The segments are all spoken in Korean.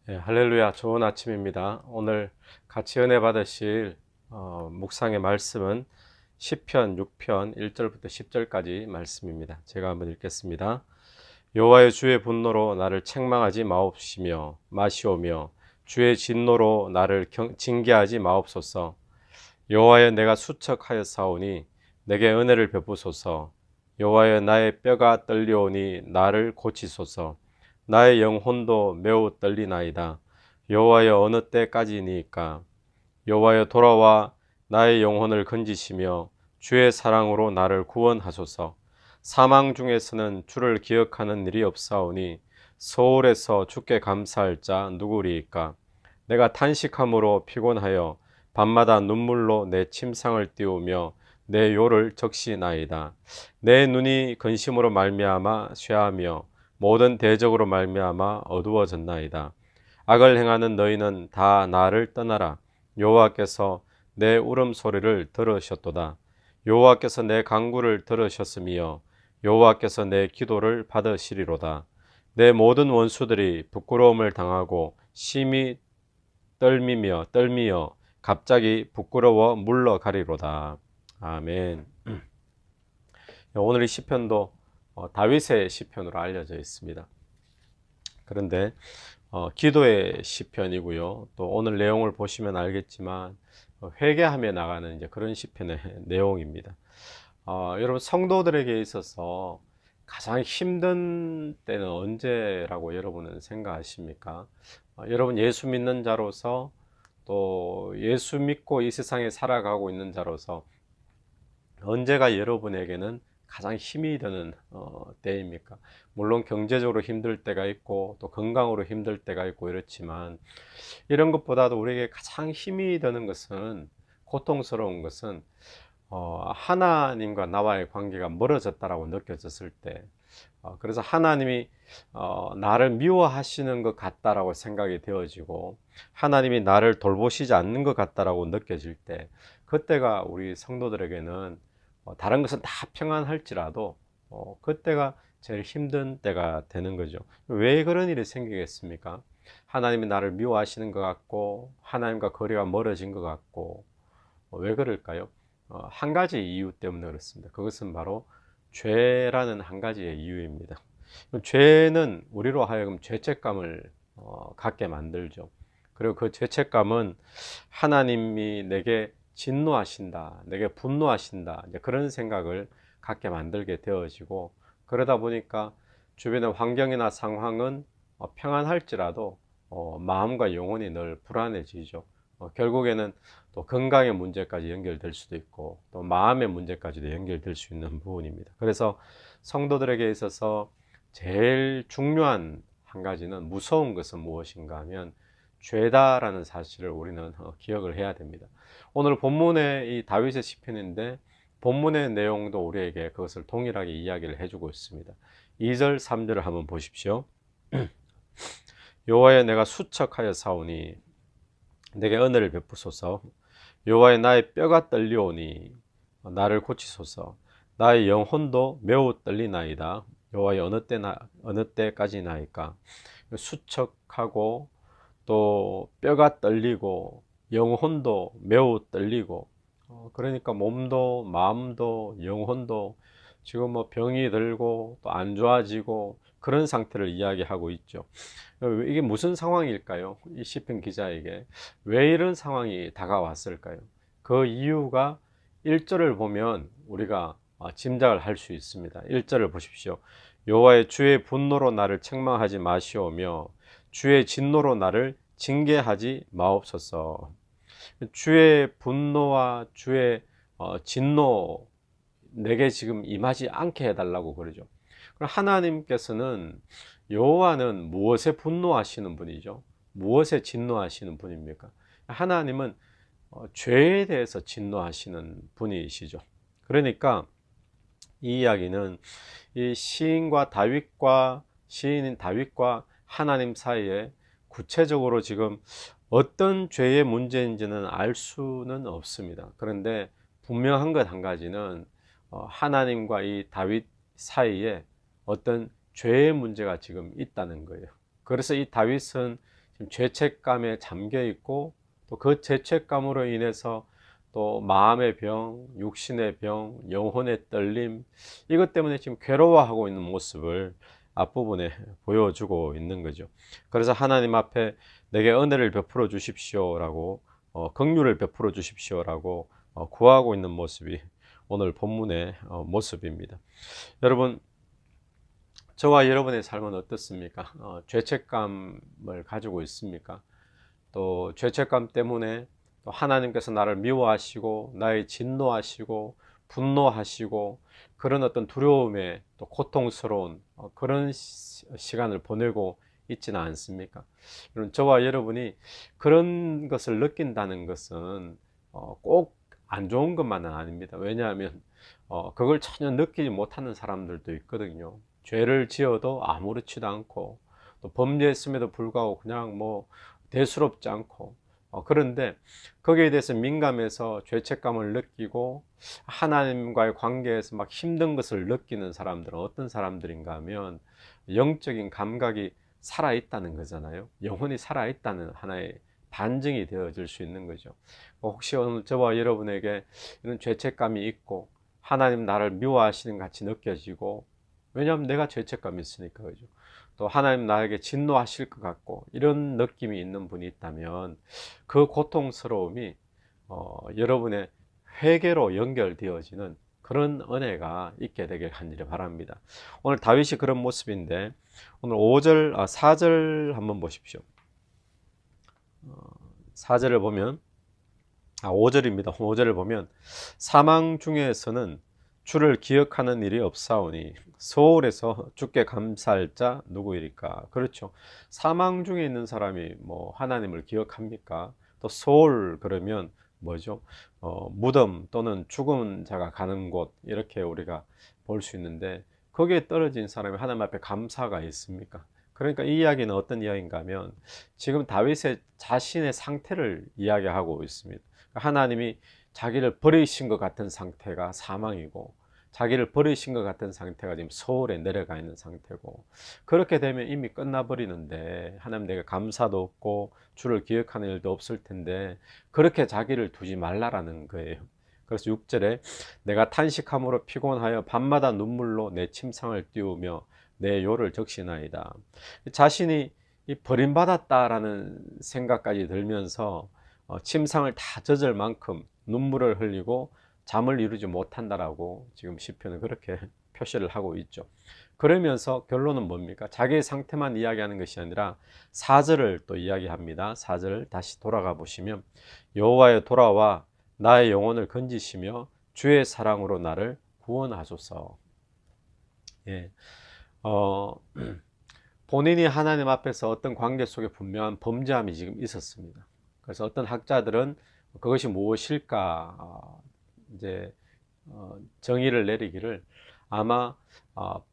할렐루야. 좋은 아침입니다. 오늘 같이 은혜 받으실 묵상의 말씀은 시편 6편 1절부터 10절까지 말씀입니다. 제가 한번 읽겠습니다. 여호와여, 주의 분노로 나를 책망하지 마시오며 주의 진노로 나를 징계하지 마옵소서. 여호와여, 내가 수척하였사오니 내게 은혜를 베푸소서. 여호와여, 나의 뼈가 떨리오니 나를 고치소서. 나의 영혼도 매우 떨리나이다. 여호와여, 어느 때까지니까? 여호와여, 돌아와 나의 영혼을 건지시며 주의 사랑으로 나를 구원하소서. 사망 중에서는 주를 기억하는 일이 없사오니 서울에서 주께 감사할 자 누구리이까? 내가 탄식함으로 피곤하여 밤마다 눈물로 내 침상을 띄우며 내 요를 적시나이다. 내 눈이 근심으로 말미암아 쇠하며 모든 대적으로 말미암아 어두워졌나이다. 악을 행하는 너희는 다 나를 떠나라. 여호와께서 내 울음소리를 들으셨도다. 여호와께서 내 간구를 들으셨으며 여호와께서 내 기도를 받으시리로다. 내 모든 원수들이 부끄러움을 당하고 심히 떨미어 갑자기 부끄러워 물러가리로다. 아멘. 오늘 이 시편도 다윗의 시편으로 알려져 있습니다. 그런데 기도의 시편이고요. 또 오늘 내용을 보시면 알겠지만 회개하며 나가는 이제 그런 시편의 내용입니다. 여러분, 성도들에게 있어서 가장 힘든 때는 언제라고 여러분은 생각하십니까? 여러분, 예수 믿는 자로서 또 예수 믿고 이 세상에 살아가고 있는 자로서 언제가 여러분에게는 가장 힘이 드는 때입니까? 물론 경제적으로 힘들 때가 있고 또 건강으로 힘들 때가 있고 이렇지만, 이런 것보다도 우리에게 가장 힘이 드는 것은, 고통스러운 것은 하나님과 나와의 관계가 멀어졌다라고 느껴졌을 때, 그래서 하나님이 나를 미워하시는 것 같다라고 생각이 되어지고 하나님이 나를 돌보시지 않는 것 같다라고 느껴질 때, 그때가 우리 성도들에게는 다른 것은 다 평안할지라도 그때가 제일 힘든 때가 되는 거죠. 왜 그런 일이 생기겠습니까? 하나님이 나를 미워하시는 것 같고 하나님과 거리가 멀어진 것 같고, 왜 그럴까요? 한 가지 이유 때문에 그렇습니다. 그것은 바로 죄라는 한 가지의 이유입니다. 죄는 우리로 하여금 죄책감을 갖게 만들죠. 그리고 그 죄책감은 하나님이 내게 진노하신다, 내게 분노하신다, 이제 그런 생각을 갖게 만들게 되어지고, 그러다 보니까 주변의 환경이나 상황은 평안할지라도 마음과 영혼이 늘 불안해지죠. 결국에는 또 건강의 문제까지 연결될 수도 있고 또 마음의 문제까지도 연결될 수 있는 부분입니다. 그래서 성도들에게 있어서 제일 중요한 한 가지는, 무서운 것은 무엇인가 하면 죄다라는 사실을 우리는 기억을 해야 됩니다. 오늘 본문의 이 다윗의 시편인데, 본문의 내용도 우리에게 그것을 동일하게 이야기를 해주고 있습니다. 2절 3절을 한번 보십시오. 여호와여, 내가 수척하여 사오니 내게 은혜를 베푸소서. 여호와여, 나의 뼈가 떨리오니 나를 고치소서. 나의 영혼도 매우 떨리나이다. 여호와여, 어느 때까지나이까? 수척하고 또 뼈가 떨리고 영혼도 매우 떨리고, 그러니까 몸도 마음도 영혼도 지금 뭐 병이 들고 또 안 좋아지고 그런 상태를 이야기하고 있죠. 이게 무슨 상황일까요? 이 시편 기자에게 왜 이런 상황이 다가왔을까요? 그 이유가 1절을 보면 우리가 짐작을 할 수 있습니다. 1절을 보십시오. 여호와의 주의 분노로 나를 책망하지 마시오며 주의 진노로 나를 징계하지 마옵소서. 주의 분노와 주의 진노, 내게 지금 임하지 않게 해달라고 그러죠. 그럼 하나님께서는, 여호와는 무엇에 분노하시는 분이죠? 무엇에 진노하시는 분입니까? 하나님은 죄에 대해서 진노하시는 분이시죠. 그러니까 이 이야기는 이 시인인 다윗과 하나님 사이에 구체적으로 지금 어떤 죄의 문제인지는 알 수는 없습니다. 그런데 분명한 것 한 가지는, 하나님과 이 다윗 사이에 어떤 죄의 문제가 지금 있다는 거예요. 그래서 이 다윗은 지금 죄책감에 잠겨 있고, 또 그 죄책감으로 인해서 또 마음의 병, 육신의 병, 영혼의 떨림, 이것 때문에 지금 괴로워하고 있는 모습을 앞부분에 보여주고 있는 거죠. 그래서 하나님 앞에 내게 은혜를 베풀어 주십시오라고, 긍휼을 베풀어 주십시오라고 구하고 있는 모습이 오늘 본문의 모습입니다. 여러분, 저와 여러분의 삶은 어떻습니까? 죄책감을 가지고 있습니까? 또 죄책감 때문에 또 하나님께서 나를 미워하시고 나의 진노하시고 분노하시고 그런 어떤 두려움에 또 고통스러운 그런 시간을 보내고 있지는 않습니까? 저와 여러분이 그런 것을 느낀다는 것은 꼭 안 좋은 것만은 아닙니다. 왜냐하면 그걸 전혀 느끼지 못하는 사람들도 있거든요. 죄를 지어도 아무렇지도 않고, 또 범죄했음에도 불구하고 그냥 뭐 대수롭지 않고, 그런데 거기에 대해서 민감해서 죄책감을 느끼고 하나님과의 관계에서 막 힘든 것을 느끼는 사람들은 어떤 사람들인가 하면 영적인 감각이 살아있다는 거잖아요. 영혼이 살아있다는 하나의 반증이 되어질 수 있는 거죠. 혹시 오늘 저와 여러분에게 이런 죄책감이 있고 하나님 나를 미워하시는 것 같이 느껴지고, 왜냐하면 내가 죄책감이 있으니까, 그죠? 또 하나님 나에게 진노하실 것 같고 이런 느낌이 있는 분이 있다면 그 고통스러움이 여러분의 회개로 연결되어지는 그런 은혜가 있게 되길 간절히 바랍니다. 오늘 다윗이 그런 모습인데, 오늘 5절, 4절 한번 보십시오. 4절을 보면, 5절입니다. 5절을 보면, 사망 중에서는 주를 기억하는 일이 없사오니 소홀에서 주께 감사할 자 누구이리까? 그렇죠. 사망 중에 있는 사람이 뭐 하나님을 기억합니까? 또 소홀 그러면 뭐죠? 무덤 또는 죽은 자가 가는 곳, 이렇게 우리가 볼 수 있는데, 거기에 떨어진 사람이 하나님 앞에 감사가 있습니까? 그러니까 이 이야기는 어떤 이야기인가 하면 지금 다윗의 자신의 상태를 이야기하고 있습니다. 하나님이 자기를 버리신 것 같은 상태가 사망이고, 자기를 버리신 것 같은 상태가 지금 소홀에 내려가 있는 상태고, 그렇게 되면 이미 끝나버리는데 하나님 내가 감사도 없고 주를 기억하는 일도 없을 텐데 그렇게 자기를 두지 말라라는 거예요. 그래서 6절에 내가 탄식함으로 피곤하여 밤마다 눈물로 내 침상을 띄우며 내 요를 적시나이다. 자신이 버림받았다라는 생각까지 들면서 침상을 다 젖을 만큼 눈물을 흘리고 잠을 이루지 못한다라고 지금 시편은 그렇게 표시를 하고 있죠. 그러면서 결론은 뭡니까? 자기의 상태만 이야기하는 것이 아니라 4절을 또 이야기합니다. 4절 다시 돌아가 보시면, 여호와여 돌아와 나의 영혼을 건지시며 주의 사랑으로 나를 구원하소서. 예. 본인이 하나님 앞에서 어떤 관계 속에 분명한 범죄함이 지금 있었습니다. 그래서 어떤 학자들은 그것이 무엇일까 이제 정의를 내리기를, 아마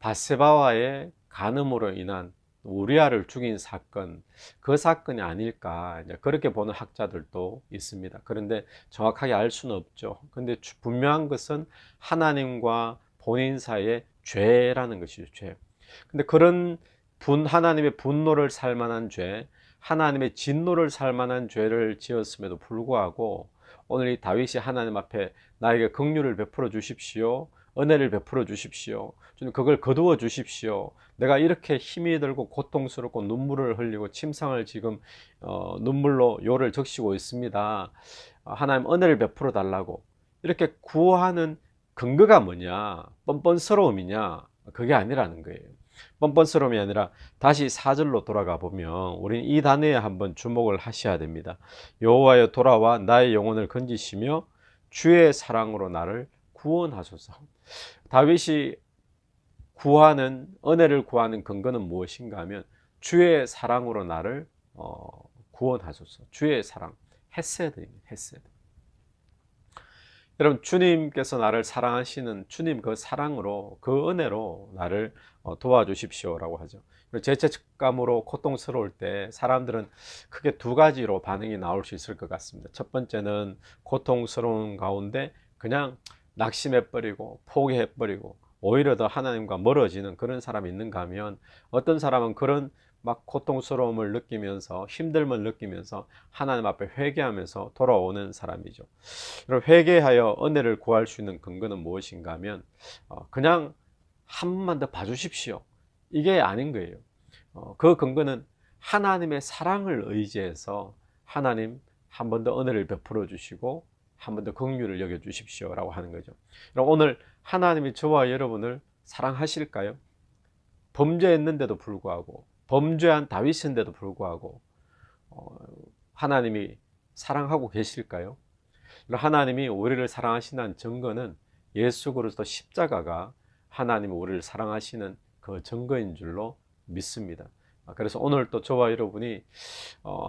밧세바와의 간음으로 인한 우리아를 죽인 사건, 그 사건이 아닐까, 이제 그렇게 보는 학자들도 있습니다. 그런데 정확하게 알 수는 없죠. 근데 분명한 것은 하나님과 본인 사이의 죄라는 것이죠. 죄. 근데 그런 하나님의 분노를 살 만한 죄, 하나님의 진노를 살 만한 죄를 지었음에도 불구하고 오늘 이 다윗이 하나님 앞에 나에게 긍휼을 베풀어 주십시오, 은혜를 베풀어 주십시오, 주님 그걸 거두어 주십시오, 내가 이렇게 힘이 들고 고통스럽고 눈물을 흘리고 침상을 지금 눈물로 요를 적시고 있습니다, 하나님 은혜를 베풀어 달라고 이렇게 구하는 근거가 뭐냐? 뻔뻔스러움이냐? 그게 아니라는 거예요. 뻔뻔스러움이 아니라 다시 4절로 돌아가 보면 우리는 이 단어에 한번 주목을 하셔야 됩니다. 여호와여 돌아와 나의 영혼을 건지시며 주의 사랑으로 나를 구원하소서. 다윗이 구하는, 은혜를 구하는 근거는 무엇인가 하면 주의 사랑으로 나를 구원하소서. 주의 사랑, 헤세드입니다. 헤세드. 여러분, 주님께서 나를 사랑하시는 주님 그 사랑으로, 그 은혜로 나를 도와주십시오라고 하죠. 죄책감으로 고통스러울 때 사람들은 크게 두 가지로 반응이 나올 수 있을 것 같습니다. 첫 번째는 고통스러운 가운데 그냥 낙심해버리고 포기해버리고 오히려 더 하나님과 멀어지는 그런 사람이 있는가 하면, 어떤 사람은 그런 막 고통스러움을 느끼면서 힘듦을 느끼면서 하나님 앞에 회개하면서 돌아오는 사람이죠. 그럼 회개하여 은혜를 구할 수 있는 근거는 무엇인가 하면 그냥 한 번만 더 봐주십시오, 이게 아닌 거예요. 그 근거는 하나님의 사랑을 의지해서 하나님 한 번 더 은혜를 베풀어 주시고 한 번 더 긍휼을 여겨 주십시오 라고 하는 거죠. 그럼 오늘 하나님이 저와 여러분을 사랑하실까요? 범죄했는데도 불구하고, 범죄한 다윗인데도 불구하고 하나님이 사랑하고 계실까요? 하나님이 우리를 사랑하시는 증거는 예수 그리스도 십자가가 하나님이 우리를 사랑하시는 그 증거인 줄로 믿습니다. 그래서 오늘 또 저와 여러분이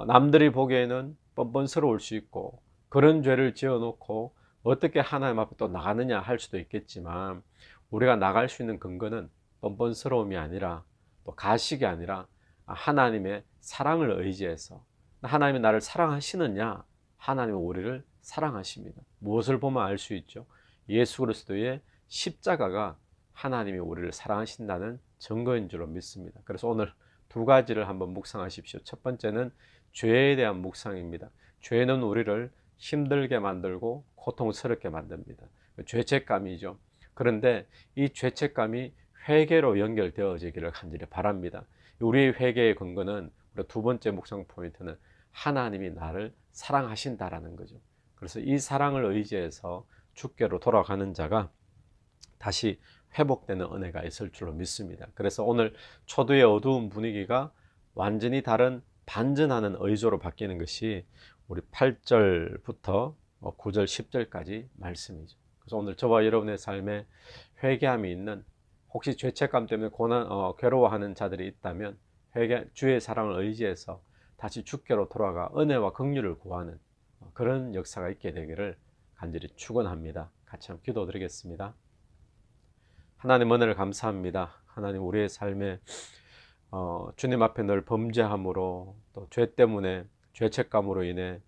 남들이 보기에는 뻔뻔스러울 수 있고 그런 죄를 지어놓고 어떻게 하나님 앞에 또 나가느냐 할 수도 있겠지만, 우리가 나갈 수 있는 근거는 뻔뻔스러움이 아니라 또 가식이 아니라 하나님의 사랑을 의지해서, 하나님이 나를 사랑하시느냐, 하나님은 우리를 사랑하십니다. 무엇을 보면 알 수 있죠? 예수 그리스도의 십자가가 하나님이 우리를 사랑하신다는 증거인 줄로 믿습니다. 그래서 오늘 두 가지를 한번 묵상하십시오. 첫 번째는 죄에 대한 묵상입니다. 죄는 우리를 힘들게 만들고 고통스럽게 만듭니다. 죄책감이죠. 그런데 이 죄책감이 회개로 연결되어지기를 간절히 바랍니다. 우리의 회개의 근거는, 우리 두 번째 묵상 포인트는 하나님이 나를 사랑하신다라는 거죠. 그래서 이 사랑을 의지해서 주께로 돌아가는 자가 다시 회복되는 은혜가 있을 줄로 믿습니다. 그래서 오늘 초두의 어두운 분위기가 완전히 다른 반전하는 의조로 바뀌는 것이 우리 8절부터 9절 10절까지 말씀이죠. 그래서 오늘 저와 여러분의 삶에 회개함이 있는, 혹시 죄책감 때문에 괴로워하는 자들이 있다면 주의 사랑을 의지해서 다시 주께로 돌아가 은혜와 긍휼을 구하는 그런 역사가 있게 되기를 간절히 축원합니다. 같이 한번 기도드리겠습니다. 하나님, 은혜를 감사합니다. 하나님, 우리의 삶에 주님 앞에 늘 범죄함으로, 또 죄 때문에, 죄책감으로 인해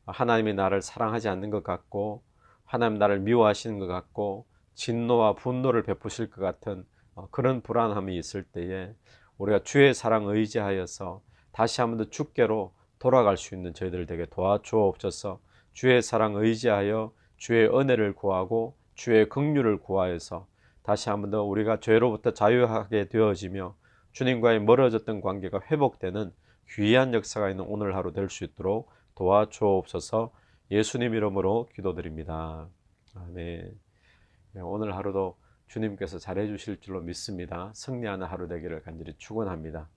하나님이 나를 사랑하지 않는 것 같고, 하나님 나를 미워하시는 것 같고, 진노와 분노를 베푸실 것 같은 그런 불안함이 있을 때에 우리가 주의 사랑 의지하여서 다시 한번 더 주께로 돌아갈 수 있는 저희들 되게 도와주옵소서. 주의 사랑 의지하여 주의 은혜를 구하고 주의 긍휼을 구하여서 다시 한번 더 우리가 죄로부터 자유하게 되어지며 주님과의 멀어졌던 관계가 회복되는 귀한 역사가 있는 오늘 하루 될 수 있도록 도와주옵소서. 예수님 이름으로 기도드립니다. 아멘. 오늘 하루도 주님께서 잘해 주실 줄로 믿습니다. 승리하는 하루 되기를 간절히 축원합니다.